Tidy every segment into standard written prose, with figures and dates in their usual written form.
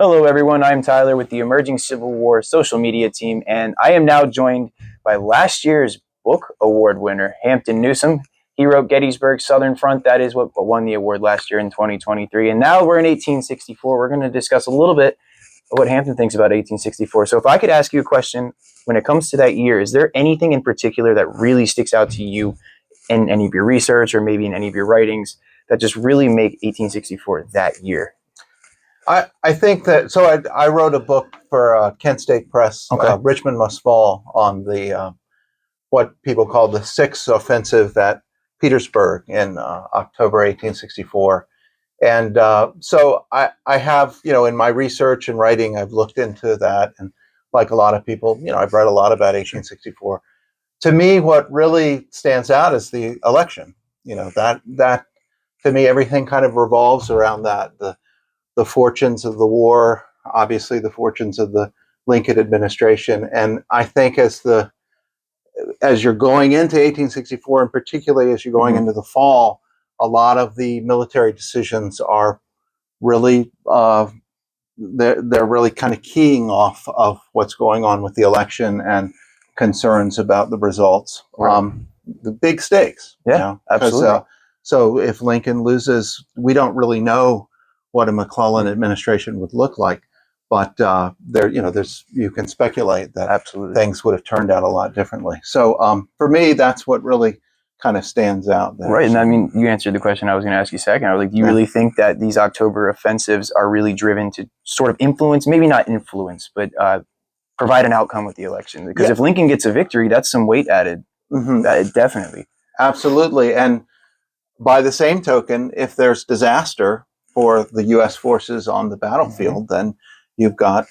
Hello, everyone. I'm Tyler with the Emerging Civil War social media team, and I am now joined by last year's book award winner, Hampton Newsome. He wrote Gettysburg Southern Front. That is what won the award last year in 2023. And now we're in 1864. We're going to discuss a little bit of what Hampton thinks about 1864. So if I could ask you a question when it comes to that year, is there anything in particular that really sticks out to you in any of your research or maybe in any of your writings that just really make 1864 that year? I think that, so I wrote a book for Kent State Press, Okay. Richmond Must Fall, on the what people call the Sixth Offensive at Petersburg in October 1864. And so I have, in my research and writing, I've looked into that. And like a lot of people, I've read a lot about 1864. To me, what really stands out is the election. That to me, everything kind of revolves around that. The fortunes of the war, obviously the fortunes of the Lincoln administration. And I think as you're going into 1864, and particularly as you're going into the fall, a lot of the military decisions are really, they're really kind of keying off of what's going on with the election and concerns about the results. Right. The big stakes. Yeah, absolutely. So if Lincoln loses, we don't really know what a McClellan administration would look like, but you can speculate that Absolutely. things would have turned out a lot differently. So for me, that's what really kind of stands out there. Right, and I mean, you answered the question I was going to ask you second. I was like, do you really think that these October offensives are really driven to sort of influence, maybe not influence, but provide an outcome with the election? Because if Lincoln gets a victory, that's some weight added. Definitely. Absolutely. And by the same token, if there's disaster for the U.S. forces on the battlefield, then you've got,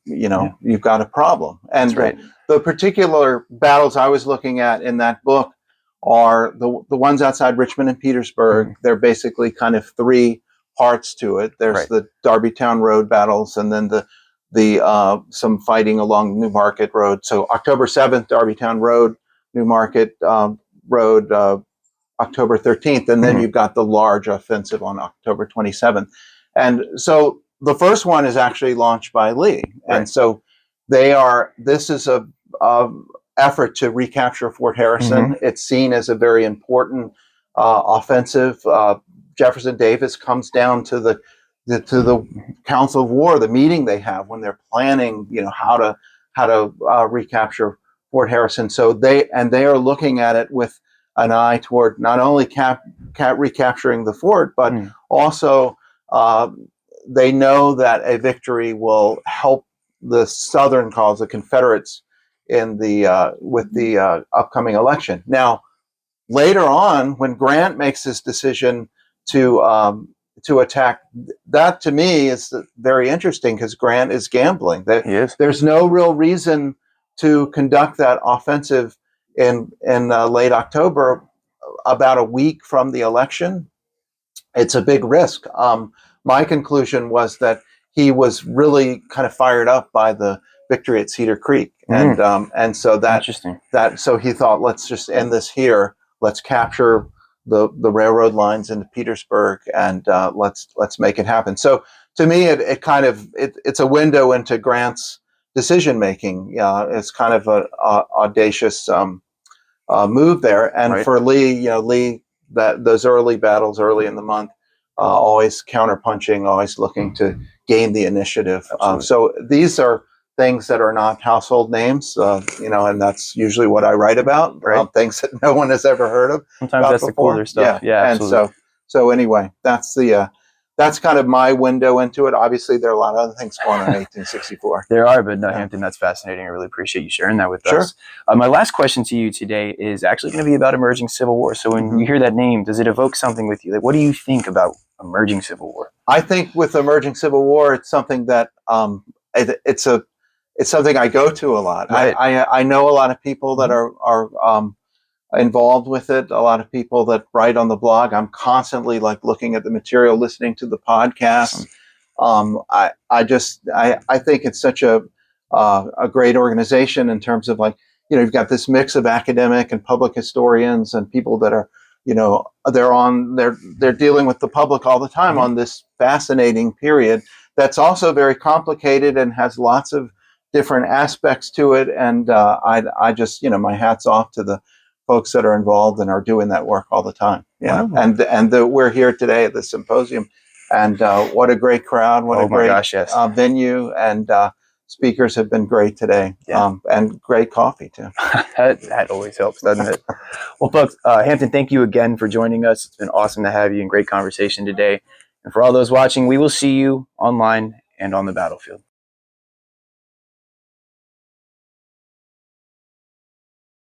you've got a problem. And the particular battles I was looking at in that book are the ones outside Richmond and Petersburg. They're basically kind of three parts to it. There's the Darbytown Road battles, and then the some fighting along New Market Road. So October 7th, Darbytown Road, New Market Road, October 13th, and then you've got the large offensive on October 27th. And so the first one is actually launched by Lee. And so this is a effort to recapture Fort Harrison. It's seen as a very important offensive. Jefferson Davis comes down to the Council of War, the meeting they have when they're planning, how to recapture Fort Harrison. So they are looking at it with an eye toward not only recapturing the fort, but also they know that a victory will help the Southern cause, the Confederates, in with the upcoming election. Now, later on, when Grant makes his decision to attack, that to me is very interesting because Grant is gambling. There's no real reason to conduct that offensive in late October, about a week from the election. It's a big risk. My conclusion was that he was really kind of fired up by the victory at Cedar Creek, and so so he thought, let's just end this here. Let's capture the railroad lines into Petersburg, and let's make it happen. So to me, it's a window into Grant's decision making. It's kind of an audacious move there, and for Lee, those early battles early in the month, always counterpunching, always looking to gain the initiative. So these are things that are not household names, and that's usually what I write about, things that no one has ever heard of. Sometimes that's before. The cooler stuff. Yeah, absolutely. And so anyway, that's kind of my window into it. Obviously, there are a lot of other things going on in 1864. There are, but no, Hampton, that's fascinating. I really appreciate you sharing that with us. My last question to you today is actually going to be about Emerging Civil War. So when you hear that name, does it evoke something with you? Like, what do you think about Emerging Civil War? I think with Emerging Civil War, it's something that it's something I go to a lot. I know a lot of people that are involved with it, a lot of people that write on the blog. I'm constantly looking at the material, listening to the podcasts. I think it's such a great organization in terms of you've got this mix of academic and public historians and people that are, they're dealing with the public all the time on this fascinating period that's also very complicated and has lots of different aspects to it. And I just, my hat's off to the folks that are involved and are doing that work all the time. Yeah, Wow. and we're here today at the symposium, and what a great crowd! What a great Yes. venue, and speakers have been great today. Yeah. And great coffee too. that always helps, doesn't it? Well, folks, Hampton, thank you again for joining us. It's been awesome to have you and great conversation today. And for all those watching, we will see you online and on the battlefield.